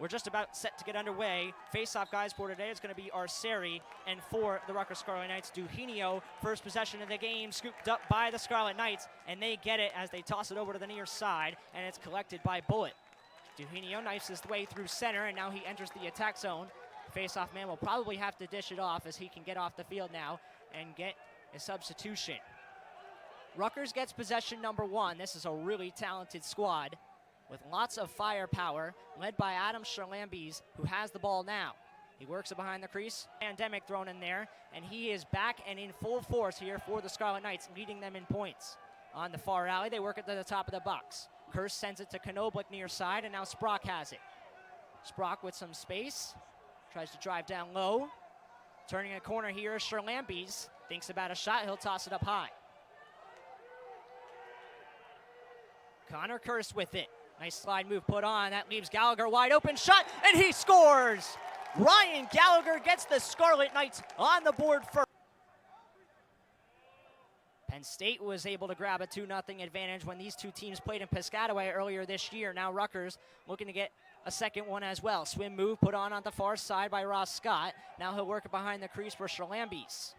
We're just about set to get underway. Face-off guys for today is going to be Arceri, and for the Rutgers Scarlet Knights, Duhinio. First possession of the game, scooped up by the Scarlet Knights, and they get it as they toss it over to the near side, and it's collected by Bullet. Duhinio knifes his way through center, and now he enters the attack zone. Face-off man will probably have to dish it off as he can get off the field now and get a substitution. Rutgers gets possession number 1. This is a really talented squad with lots of firepower, led by Adam Charalambides, who has the ball now. He works it behind the crease. Pandemic thrown in there, and he is back and in full force here for the Scarlet Knights, leading them in points. On the far alley, they work it to the top of the box. Kirst sends it to Knoblich near side, and now Sprock has it. Sprock with some space, tries to drive down low. Turning a corner here is Charalambides. Thinks about a shot, he'll toss it up high. Connor Kirst with it. Nice slide move put on. That leaves Gallagher wide open. Shot, and he scores! Ryan Gallagher gets the Scarlet Knights on the board first. Penn State was able to grab a 2-0 advantage when these two teams played in Piscataway earlier this year. Now Rutgers looking to get a second one as well. Swim move put on the far side by Ross Scott. Now he'll work it behind the crease for Charalambides.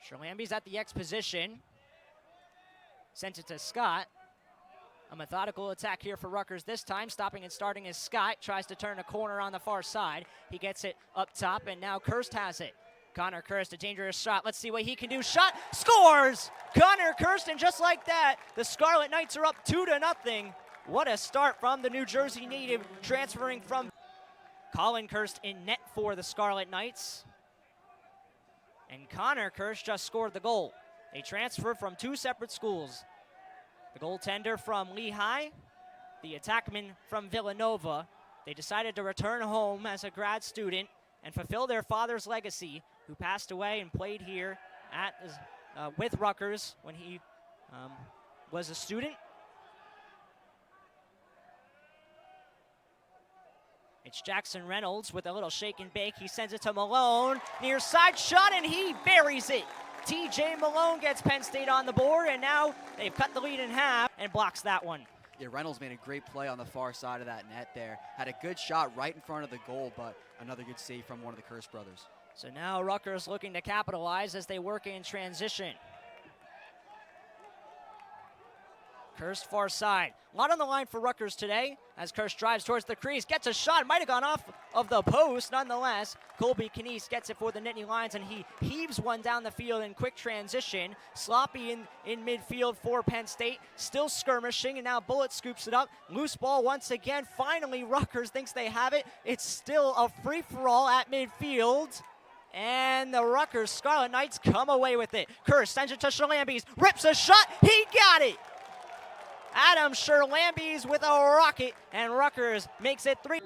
Charalambides at the X position. Sent it to Scott. A methodical attack here for Rutgers this time. Stopping and starting as Scott tries to turn a corner on the far side. He gets it up top, and now Kirst has it. Connor Kirst, a dangerous shot. Let's see what he can do. Shot, scores! Connor Kirst, and just like that, the Scarlet Knights are up 2-0. What a start from the New Jersey native, transferring from Colin Kirst in net for the Scarlet Knights. And Connor Kirst just scored the goal. They transfer from 2 separate schools. The goaltender from Lehigh, the attackman from Villanova. They decided to return home as a grad student and fulfill their father's legacy, who passed away and played here at with Rutgers when he was a student. It's Jackson Reynolds with a little shake and bake. He sends it to Malone. Near side shot, and he buries it. TJ Malone gets Penn State on the board, and now they've cut the lead in half and blocks that one. Yeah, Reynolds made a great play on the far side of that net there. Had a good shot right in front of the goal, but another good save from one of the Kirst brothers. So now Rutgers looking to capitalize as they work in transition. Kirst far side. A lot on the line for Rutgers today as Kirst drives towards the crease, gets a shot, might have gone off of the post nonetheless. Colby Knies gets it for the Nittany Lions, and he heaves one down the field in quick transition. Sloppy in midfield for Penn State, still skirmishing, and now Bullet scoops it up. Loose ball once again. Finally, Rutgers thinks they have it. It's still a free-for-all at midfield. And the Rutgers Scarlet Knights come away with it. Kirst sends it to Charalambides, rips a shot, he got it! Adam Charalambides with a rocket, and Rutgers makes it 3.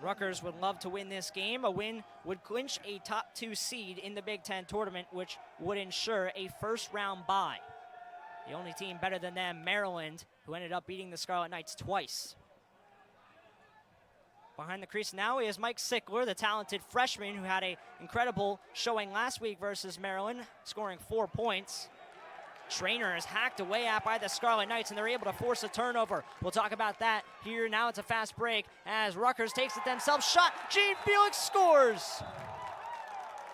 Rutgers would love to win this game. A win would clinch a top 2 seed in the Big Ten tournament, which would ensure a first-round bye. The only team better than them, Maryland, who ended up beating the Scarlet Knights twice. Behind the crease now is Mike Sickler, the talented freshman who had an incredible showing last week versus Maryland, scoring 4 points. Traynor is hacked away at by the Scarlet Knights, and they're able to force a turnover. We'll talk about that here. Now it's a fast break as Rutgers takes it themselves. Shot, Gene Felix scores.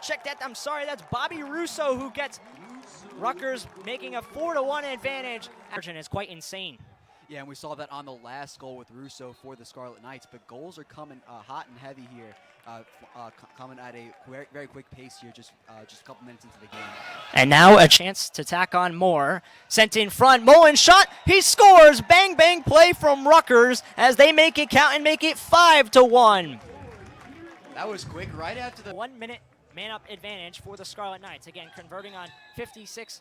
Check that, I'm sorry, that's Bobby Russo who gets Rutgers making a 4-1 advantage. Action is quite insane. Yeah, and we saw that on the last goal with Russo for the Scarlet Knights, but goals are coming hot and heavy here, coming at a very, very quick pace here, just a couple minutes into the game. And now a chance to tack on more. Sent in front, Mullen shot, he scores! Bang, bang play from Rutgers as they make it count and make it 5-1. That was quick right after the 1 minute man-up advantage for the Scarlet Knights. Again, converting on 56%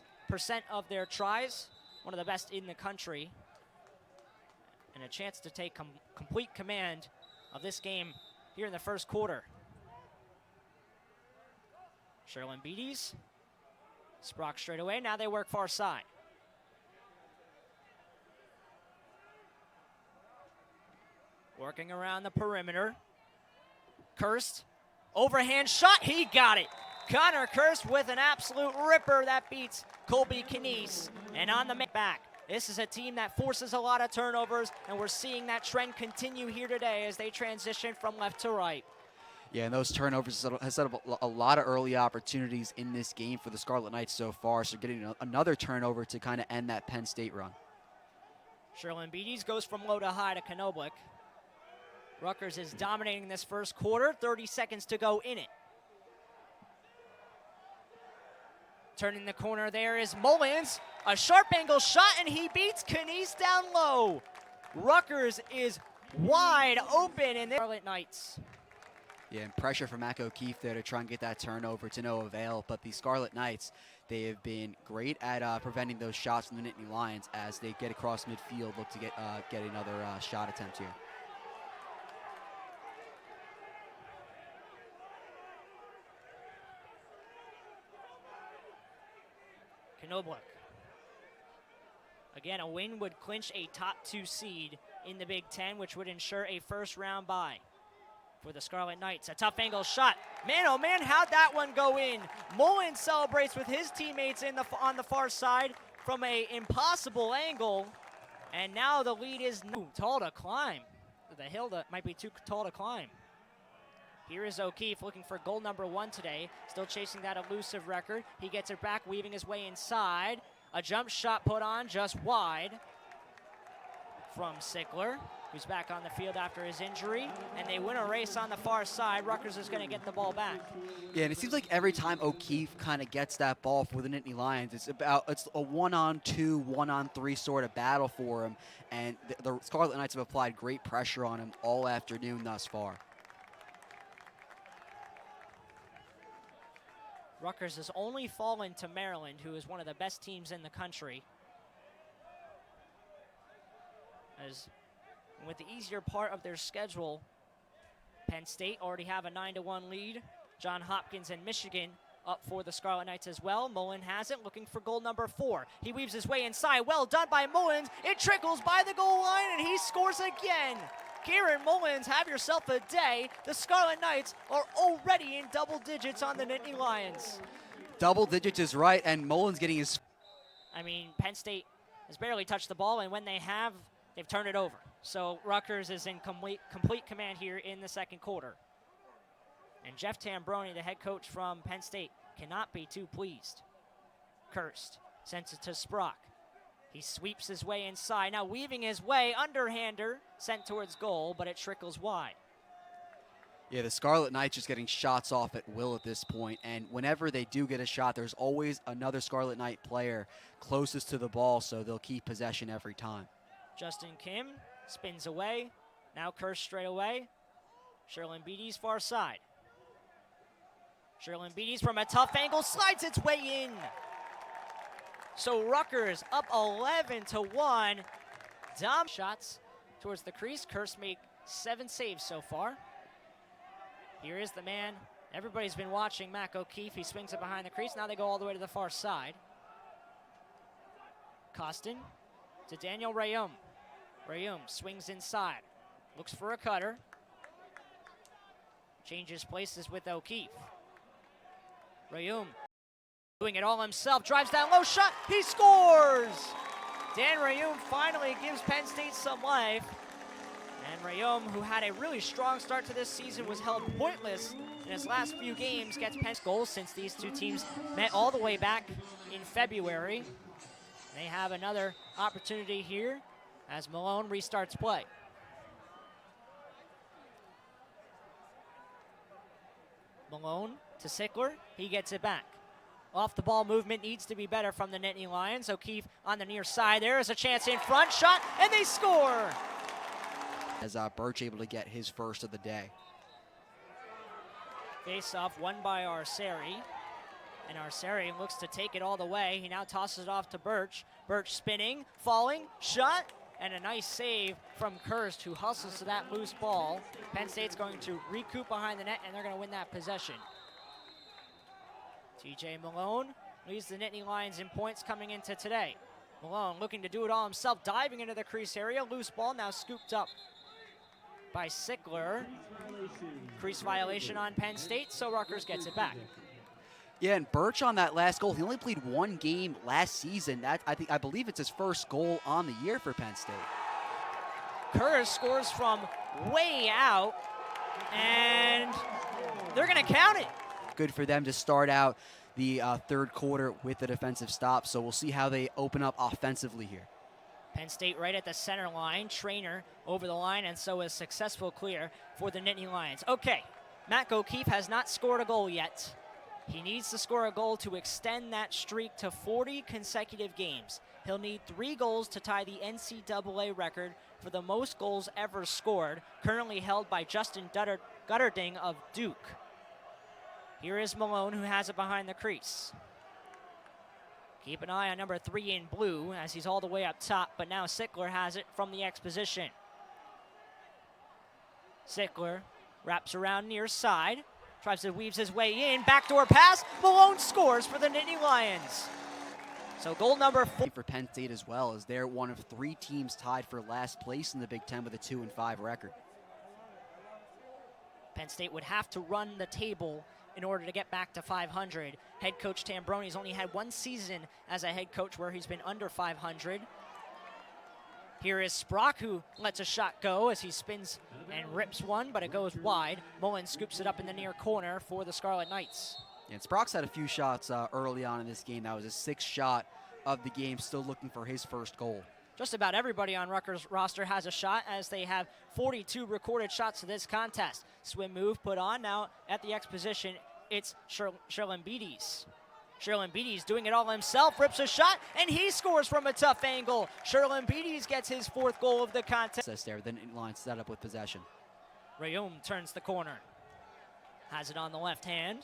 of their tries, one of the best in the country. And a chance to take complete command of this game here in the first quarter. Charalambides, Sprock straight away. Now they work far side. Working around the perimeter. Kirst, overhand shot, he got it. Connor Kirst with an absolute ripper that beats Colby Knies. And on the back, This is a team that forces a lot of turnovers, and we're seeing that trend continue here today as they transition from left to right. Yeah, and those turnovers has set up a lot of early opportunities in this game for the Scarlet Knights so far, so getting another turnover to kind of end that Penn State run. Charalambides goes from low to high to Knoblich. Rutgers is dominating this first quarter, 30 seconds to go in it. Turning the corner there is Mullins, a sharp angle shot, and he beats Knoblich down low. Rutgers is wide open in the Scarlet Knights. Yeah, and pressure from Mac O'Keefe there to try and get that turnover to no avail. But the Scarlet Knights, they have been great at preventing those shots from the Nittany Lions as they get across midfield, look to get another shot attempt here. Knoblich. Again, a win would clinch a top 2 seed in the Big Ten, which would ensure a first-round bye for the Scarlet Knights. A tough angle shot. Man, oh man, how'd that one go in? Malone celebrates with his teammates on the far side from an impossible angle. And now the lead is tall to climb. The hill that might be too tall to climb. Here is O'Keefe looking for goal number 1 today. Still chasing that elusive record. He gets it back, weaving his way inside. A jump shot put on just wide from Sickler, who's back on the field after his injury, and they win a race on the far side. Rutgers is going to get the ball back. Yeah, and it seems like every time O'Keefe kind of gets that ball for the Nittany Lions, it's a 1-on-2, 1-on-3 sort of battle for him, and the Scarlet Knights have applied great pressure on him all afternoon thus far. Rutgers has only fallen to Maryland, who is one of the best teams in the country. As with the easier part of their schedule, Penn State already have a 9-1 lead. Johns Hopkins and Michigan up for the Scarlet Knights as well. Malone has it, looking for goal number 4. He weaves his way inside. Well done by Mullins. It trickles by the goal line, and he scores again. Kieran Mullins, have yourself a day. The Scarlet Knights are already in double digits on the Nittany Lions. Double digits is right, and Mullins getting his... I mean, Penn State has barely touched the ball, and when they have, they've turned it over. So Rutgers is in complete command here in the second quarter. And Jeff Tambroni, the head coach from Penn State, cannot be too pleased. Kirst sends it to Sprock. He sweeps his way inside. Now weaving his way, underhander, sent towards goal, but it trickles wide. Yeah, the Scarlet Knights just getting shots off at will at this point, and whenever they do get a shot, there's always another Scarlet Knight player closest to the ball, so they'll keep possession every time. Justin Kim spins away. Now Kirst straight away. Charalambides far side. Charalambides from a tough angle slides its way in. So Rutgers up 11-1. Dom shots towards the crease. Kirst made 7 saves so far. Here is the man everybody's been watching, Mac O'Keefe. He swings it behind the crease. Now they go all the way to the far side. Costin to Daniel Rayum. Rayum swings inside. Looks for a cutter. Changes places with O'Keefe. Rayum doing it all himself, drives down low, shot, he scores! Dan Rayum finally gives Penn State some life. And Rayum, who had a really strong start to this season, was held pointless in his last few games, gets Penn's goals since these two teams met all the way back in February. They have another opportunity here as Malone restarts play. Malone to Sickler, he gets it back. Off the ball movement needs to be better from the Nittany Lions. O'Keefe on the near side. There is a chance in front. Shot, and they score. As Birch able to get his first of the day. Face off won by Arceri. And Arceri looks to take it all the way. He now tosses it off to Birch. Birch spinning, falling, shot, and a nice save from Kirst, who hustles to that loose ball. Penn State's going to recoup behind the net, and they're going to win that possession. TJ Malone leads the Nittany Lions in points coming into today. Malone looking to do it all himself, diving into the crease area. Loose ball now scooped up by Sickler. Crease violation on Penn State, so Rutgers gets it back. Yeah, and Birch on that last goal, he only played one game last season. I believe it's his first goal on the year for Penn State. Kirst scores from way out, and they're going to count it. Good for them to start out the third quarter with a defensive stop, so we'll see how they open up offensively here. Penn State right at the center line. Traynor over the line, and so a successful clear for the Nittany Lions. Okay, Matt O'Keefe has not scored a goal yet. He needs to score a goal to extend that streak to 40 consecutive games. He'll need 3 goals to tie the NCAA record for the most goals ever scored, currently held by Justin Gutterding of Duke. Here is Malone, who has it behind the crease. Keep an eye on number 3 in blue as he's all the way up top, but now Sickler has it from the X position. Sickler wraps around near side, tries to weaves his way in, backdoor pass, Malone scores for the Nittany Lions. So goal number 4 for Penn State as well, as they're one of 3 teams tied for last place in the Big Ten with a 2-5 record. Penn State would have to run the table in order to get back to 500. Head coach Tambroni's only had 1 season as a head coach where he's been under 500. Here is Sprock, who lets a shot go as he spins and rips one, but it goes wide. Mullins scoops it up in the near corner for the Scarlet Knights. And Sprock's had a few shots early on in this game. That was his 6th shot of the game, still looking for his first goal. Just about everybody on Rutgers' roster has a shot, as they have 42 recorded shots to this contest. Swim move put on. Now at the X position, it's Charalambides. Charalambides doing it all himself, rips a shot, and he scores from a tough angle. Charalambides gets his 4th goal of the contest. There, the line set up with possession. Rayum turns the corner. Has it on the left hand.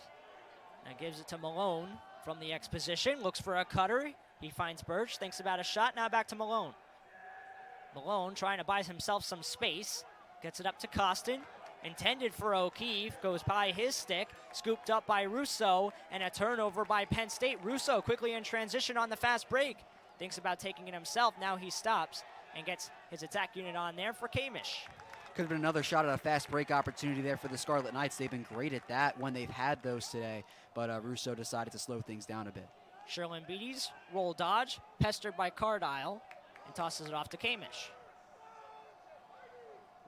And gives it to Malone from the X position. Looks for a cutter. He finds Birch, thinks about a shot. Now back to Malone. Malone trying to buy himself some space. Gets it up to Costin. Intended for O'Keefe. Goes by his stick. Scooped up by Russo. And a turnover by Penn State. Russo quickly in transition on the fast break. Thinks about taking it himself. Now he stops and gets his attack unit on there for Kamish. Could have been another shot at a fast break opportunity there for the Scarlet Knights. They've been great at that when they've had those today, but Russo decided to slow things down a bit. Charalambides, roll dodge, pestered by Cardile, and tosses it off to Kamish.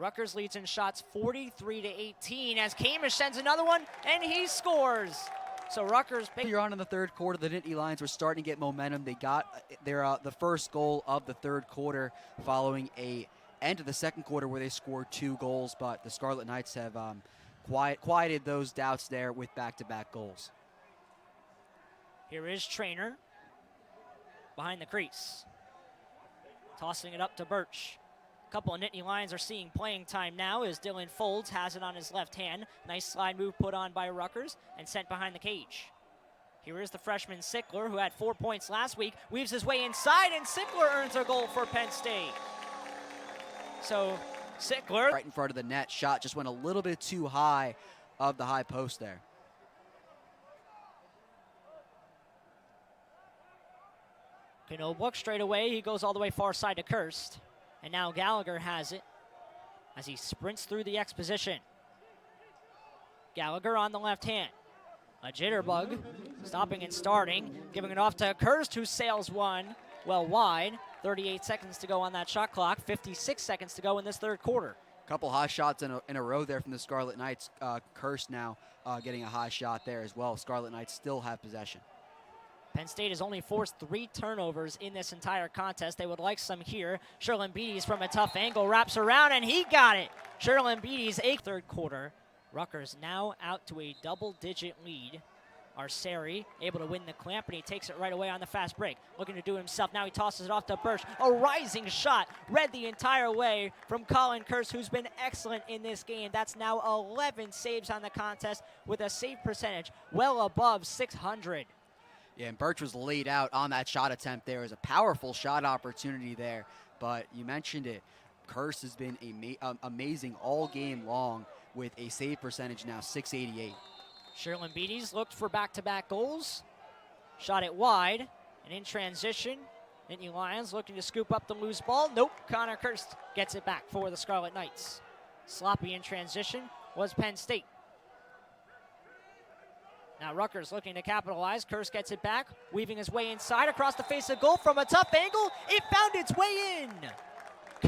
Rutgers leads in shots 43-18 as Kamish sends another one, and he scores. So Rutgers... Earlier on in the third quarter, the Nittany Lions were starting to get momentum. They got their the first goal of the third quarter following a end of the second quarter where they scored 2 goals, but the Scarlet Knights have quieted those doubts there with back-to-back goals. Here is Traynor behind the crease. Tossing it up to Birch. A couple of Nittany Lions are seeing playing time now as Dylan Folds has it on his left hand. Nice slide move put on by Rutgers and sent behind the cage. Here is the freshman Sickler, who had 4 points last week, weaves his way inside, and Sickler earns a goal for Penn State. So Sickler right in front of the net, shot just went a little bit too high of the high post there. Knobluk straight away, he goes all the way far side to Kirst. And now Gallagher has it as he sprints through the X position. Gallagher on the left hand. A jitterbug, stopping and starting, giving it off to Kirst, who sails one well wide. 38 seconds to go on that shot clock, 56 seconds to go in this third quarter. Couple high shots in a row there from the Scarlet Knights. Kirst now getting a high shot there as well. Scarlet Knights still have possession. Penn State has only forced 3 turnovers in this entire contest. They would like some here. Charalambides from a tough angle wraps around, and he got it. Charalambides, 8th third quarter. Rutgers now out to a double-digit lead. Arceri able to win the clamp, and he takes it right away on the fast break. Looking to do it himself. Now he tosses it off to Birch. A rising shot, read the entire way from Colin Kirst, who's been excellent in this game. That's now 11 saves on the contest with a save percentage well above 600. Yeah, and Birch was laid out on that shot attempt there. It was a powerful shot opportunity there, but you mentioned it. Kirst has been amazing all game long with a save percentage now, 688. Charalambides looked for back-to-back goals. Shot it wide, and in transition, Nittany Lions looking to scoop up the loose ball. Nope, Connor Kirst gets it back for the Scarlet Knights. Sloppy in transition was Penn State. Now Rutgers looking to capitalize. Kirst gets it back, weaving his way inside across the face of goal from a tough angle. It found its way in.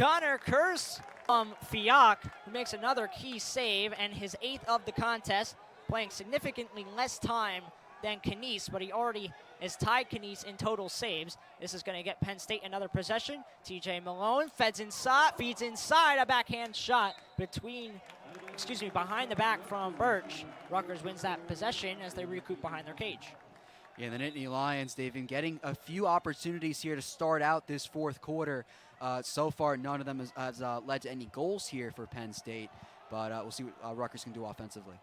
Connor Kirst from Fiak, who makes another key save and his 8th of the contest, playing significantly less time than Knies, but he already has tied Knies in total saves. This is going to get Penn State another possession. TJ Malone feeds inside, a backhand shot behind the back from Birch. Rutgers wins that possession as they recoup behind their cage. Yeah, the Nittany Lions, they've been getting a few opportunities here to start out this fourth quarter. So far, none of them has led to any goals here for Penn State, but we'll see what Rutgers can do offensively.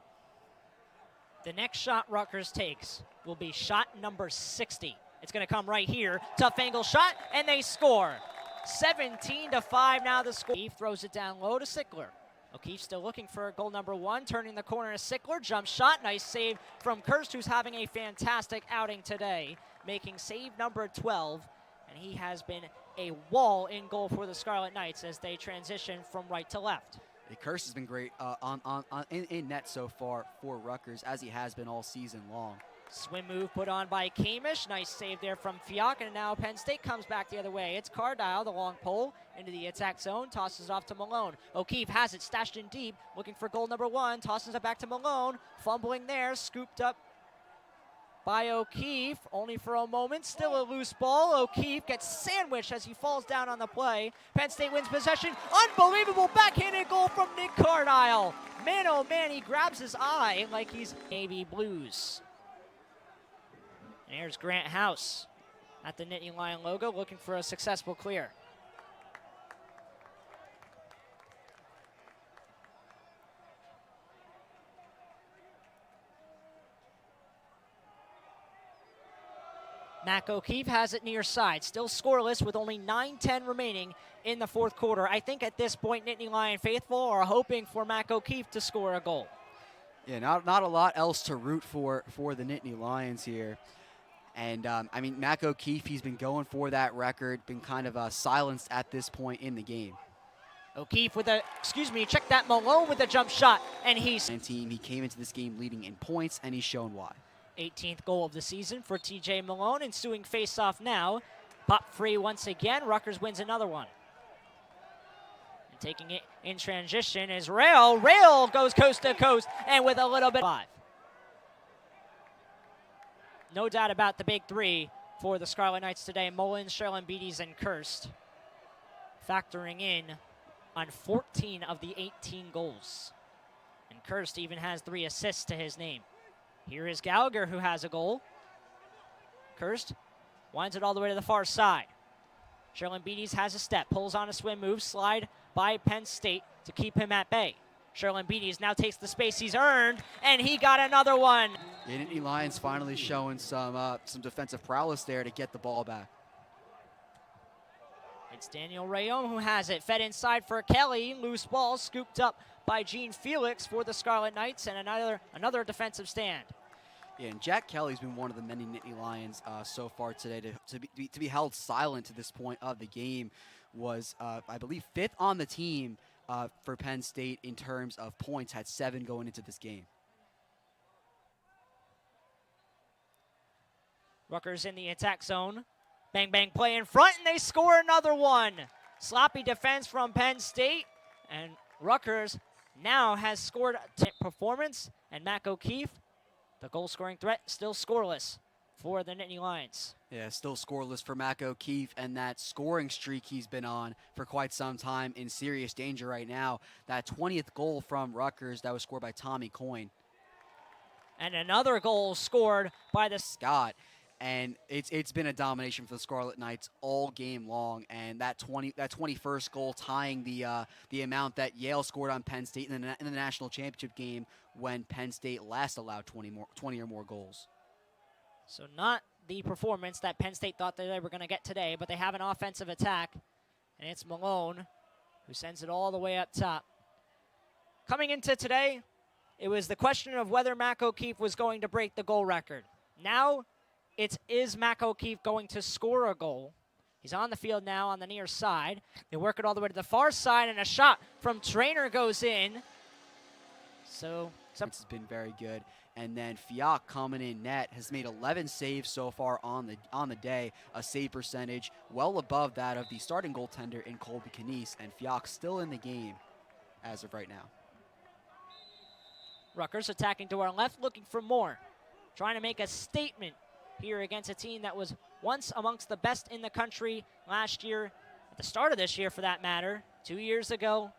The next shot Rutgers takes will be shot number 60. It's going to come right here. Tough angle shot, and they score. 17-5 now the score. O'Keefe throws it down low to Sickler. O'Keefe still looking for goal number 1, turning the corner to Sickler. Jump shot, nice save from Kirst, who's having a fantastic outing today, making save number 12. And he has been a wall in goal for the Scarlet Knights as they transition from right to left. Kirst has been great in net so far for Rutgers, as he has been all season long. Swim move put on by Kamish. Nice save there from Fiak, and now Penn State comes back the other way. It's Cardile, the long pole, into the attack zone, tosses off to Malone. O'Keefe has it stashed in deep, looking for goal number 1, tosses it back to Malone. Fumbling there, scooped up by O'Keefe, only for a moment. Still a loose ball. O'Keefe gets sandwiched as he falls down on the play. Penn State wins possession. Unbelievable backhanded goal from Nick Cardile. Man, oh man, he grabs his eye like he's Navy Blues. And here's Grant House at the Nittany Lion logo, looking for a successful clear. Mac O'Keefe has it near side, still scoreless with only 9:10 remaining in the fourth quarter. I think at this point, Nittany Lion faithful are hoping for Mac O'Keefe to score a goal. Yeah, not a lot else to root for the Nittany Lions here. And, I mean, Mac O'Keefe, he's been going for that record, been kind of silenced at this point in the game. O'Keefe with check that, Malone with a jump shot, and he came into this game leading in points, and he's shown why. 18th goal of the season for TJ Malone. Ensuing face-off now. Pop free once again. Rutgers wins another one. And taking it in transition is Rail. Rail goes coast to coast, and with a little bit. 5. No doubt about the big 3 for the Scarlet Knights today. Mullins, Charalambides, and Kirst. Factoring in on 14 of the 18 goals. And Kirst even has 3 assists to his name. Here is Gallagher, who has a goal. Kirst winds it all the way to the far side. Charalambides has a step, pulls on a swim move, slide by Penn State to keep him at bay. Charalambides now takes the space he's earned, and he got another one. The Nittany Lions finally showing some defensive prowess there to get the ball back. It's Daniel Rayom who has it, fed inside for Kelly. Loose ball scooped up by Gene Felix for the Scarlet Knights, and another defensive stand. Yeah, and Jack Kelly's been one of the many Nittany Lions so far today to be held silent to this point of the game. Was I believe 5th on the team for Penn State in terms of points, had 7 going into this game. Rutgers in the attack zone. Bang, bang, play in front, and they score another one. Sloppy defense from Penn State, and Rutgers now has scored a performance, and Mac O'Keefe, the goal-scoring threat, still scoreless for the Nittany Lions. Yeah, still scoreless for Mac O'Keefe, and that scoring streak he's been on for quite some time in serious danger right now. That 20th goal from Rutgers that was scored by Tommy Coyne. And another goal scored by the Scott. And it's been a domination for the Scarlet Knights all game long, and that 21st goal tying the amount that Yale scored on Penn State in the national championship game when Penn State last allowed 20 or more goals. So not the performance that Penn State thought that they were going to get today, but they have an offensive attack, and it's Malone who sends it all the way up top. Coming into today, it was the question of whether Mac O'Keefe was going to break the goal record. Now, is Mac O'Keefe going to score a goal? He's on the field now on the near side. They work it all the way to the far side, and a shot from Traynor goes in. So which has been very good. And then Fiak coming in net has made 11 saves so far on the day, a save percentage well above that of the starting goaltender in Colby Canese, and Fiak still in the game as of right now. Rutgers attacking to our left, looking for more. Trying to make a statement here against a team that was once amongst the best in the country last year, at the start of this year for that matter, 2 years ago.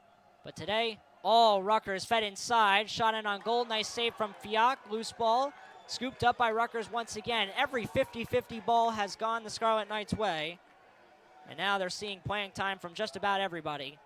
But today, all Rutgers fed inside, shot in on goal, nice save from Fiak, loose ball, scooped up by Rutgers once again. Every 50-50 ball has gone the Scarlet Knights' way, and now they're seeing playing time from just about everybody.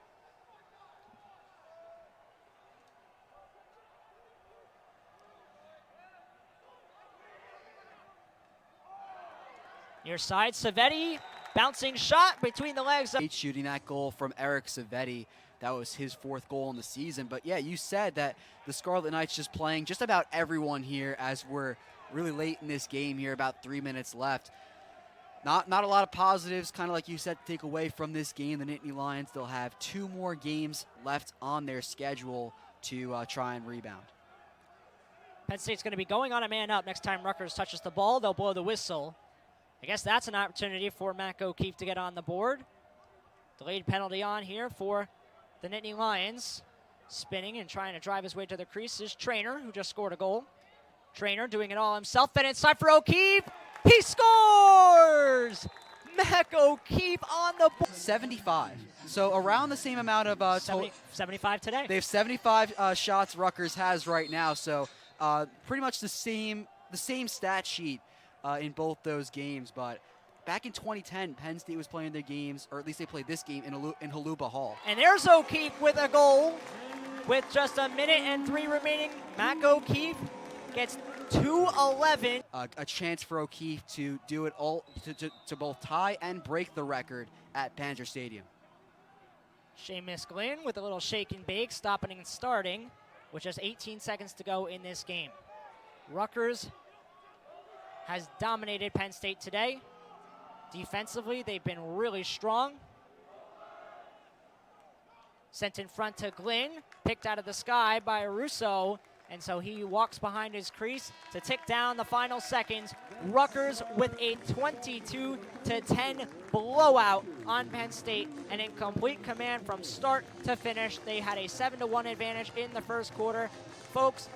Near side, Savetti, bouncing shot between the legs. Shooting that goal from Eric Savetti. That was his 4th goal in the season. But yeah, you said that the Scarlet Knights just playing just about everyone here as we're really late in this game here, about 3 minutes left. Not a lot of positives, kind of like you said, to take away from this game. The Nittany Lions, they'll have 2 more games left on their schedule to try and rebound. Penn State's going to be going on a man up next time Rutgers touches the ball. They'll blow the whistle. I guess that's an opportunity for Mac O'Keefe to get on the board. Delayed penalty on here for the Nittany Lions. Spinning and trying to drive his way to the crease is Traynor, who just scored a goal. Traynor doing it all himself. Then inside for O'Keefe. He scores! Mac O'Keefe on the board. 75. So around the same amount of 75 today. They have 75 shots Rutgers has right now. So pretty much the same stat sheet in both those games. But back in 2010, Penn State was playing their games, or at least they played this game in Haluba Hall. And there's O'Keefe with a goal. With just a minute and 3 remaining, Mac O'Keefe gets 2-11. A chance for O'Keefe to do it all, to both tie and break the record at Panzer Stadium. Seamus Glynn with a little shake and bake, stopping and starting, with just 18 seconds to go in this game. Rutgers has dominated Penn State today. Defensively, they've been really strong. Sent in front to Glynn, picked out of the sky by Russo, and so he walks behind his crease to tick down the final seconds. Rutgers with a 22-10 blowout on Penn State, and in complete command from start to finish. They had a 7-1 advantage in the first quarter. Folks,